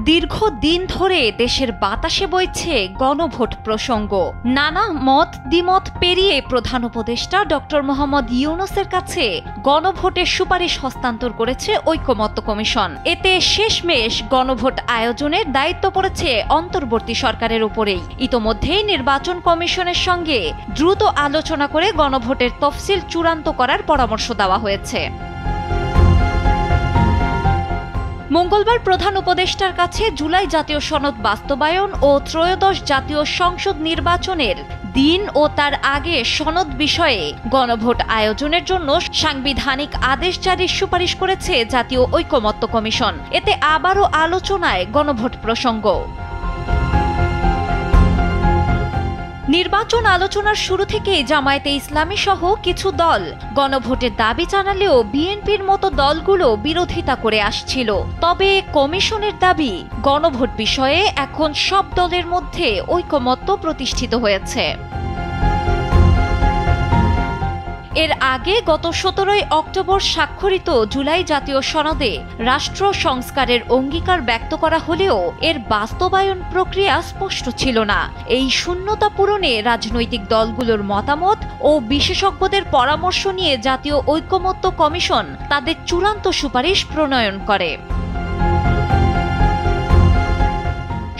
দীর্ঘদিন ধরে দেশের বাতাসে বইছে গণভোট প্রসঙ্গ। নানা মত দ্বিমত পেরিয়ে প্রধান উপদেষ্টা ডক্টর মোহাম্মদ ইউনূসের কাছে গণভোটের সুপারিশ হস্তান্তর করেছে ঐকমত্য কমিশন। এতে শেষমেশ গণভোট আয়োজনের দায়িত্ব পড়েছে অন্তর্বর্তী সরকারের উপরেই। ইতোমধ্যেই নির্বাচন কমিশনের সঙ্গে দ্রুত আলোচনা করে গণভোটের তফসিল চূড়ান্ত করার পরামর্শ দেওয়া হয়েছে। মঙ্গলবার প্রধান উপদেষ্টার কাছে জুলাই জাতীয় সনদ বাস্তবায়ন ও ত্রয়োদশ জাতীয় সংসদ নির্বাচনের দিন ও তার আগে সনদ বিষয়ে গণভোট আয়োজনের জন্য সাংবিধানিক আদেশ জারির সুপারিশ করেছে জাতীয় ঐকমত্য কমিশন। এতে আবারও আলোচনায় গণভোট প্রসঙ্গ। নির্বাচন আলোচনার শুরু থেকেই জামায়াতে ইসলামী সহ কিছু দল গণভোটের দাবি জানালেও বিএনপির মতো দলগুলো বিরোধিতা করে আসছিল। তবে কমিশনের দাবি, গণভোট বিষয়ে এখন সব দলের মধ্যে ঐকমত্য প্রতিষ্ঠিত হয়েছে। এর আগে গত 17 অক্টোবর স্বাক্ষরিত জুলাই জাতীয় সনদে রাষ্ট্র সংস্কারের অঙ্গীকার ব্যক্ত করা হলেও এর বাস্তবায়ন প্রক্রিয়া স্পষ্ট ছিল না। এই শূন্যতা পূরণে রাজনৈতিক দলগুলোর মতামত ও বিশেষজ্ঞদের পরামর্শ নিয়ে জাতীয় ঐকমত্য কমিশন তাদের চূড়ান্ত সুপারিশ প্রণয়ন করে।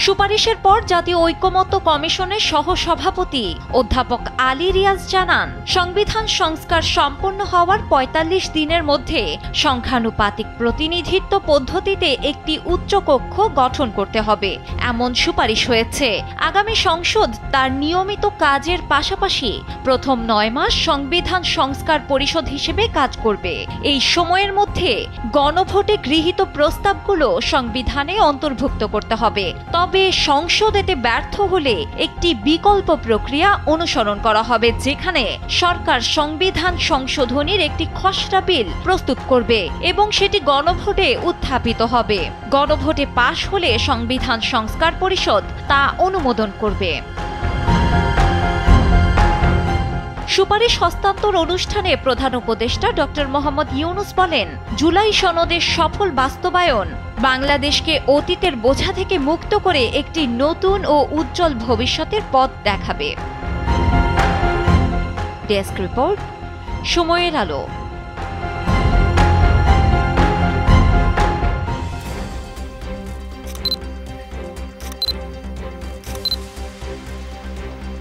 সুপারিশের পর জাতীয় ঐকমত্য কমিশনের সহসভাপতি অধ্যাপক আলী রিয়াজ জানান, সংবিধান সংস্কার সম্পন্ন হওয়ার ৪৫ দিনের মধ্যে সংখ্যানুপাতিক প্রতিনিধিত্ব পদ্ধতিতে একটি উচ্চকক্ষ গঠন করতে হবে, এমন সুপারিশ হয়েছে। আগামী সংসদ তার নিয়মিত কাজের পাশাপাশি প্রথম ৯ মাস সংবিধান সংস্কার পরিষদ হিসেবে কাজ করবে। এই সময়ের মধ্যে গণভোটে গৃহীত প্রস্তাবগুলো সংবিধানে অন্তর্ভুক্ত করতে হবে। তবে সংসদ এতে ব্যর্থ হলে একটি বিকল্প প্রক্রিয়া অনুসরণ করা হবে, যেখানে সরকার সংবিধান সংশোধনীর একটি খসড়া বিল প্রস্তুত করবে এবং সেটি গণভোটে উত্থাপিত হবে। গণভোটে পাশ হলে সংবিধান সংস্কার পরিষদ তা অনুমোদন করবে। সুপারিশ হস্তান্তর অনুষ্ঠানে প্রধান উপদেষ্টা ডক্টর মোহাম্মদ ইউনূস বলেন, জুলাই সনদের সফল বাস্তবায়ন বাংলাদেশকে অতীতের বোঝা থেকে মুক্ত করে একটি নতুন ও উজ্জ্বল ভবিষ্যতের পথ দেখাবে। ডেস্ক রিপোর্ট, সময়ের আলো।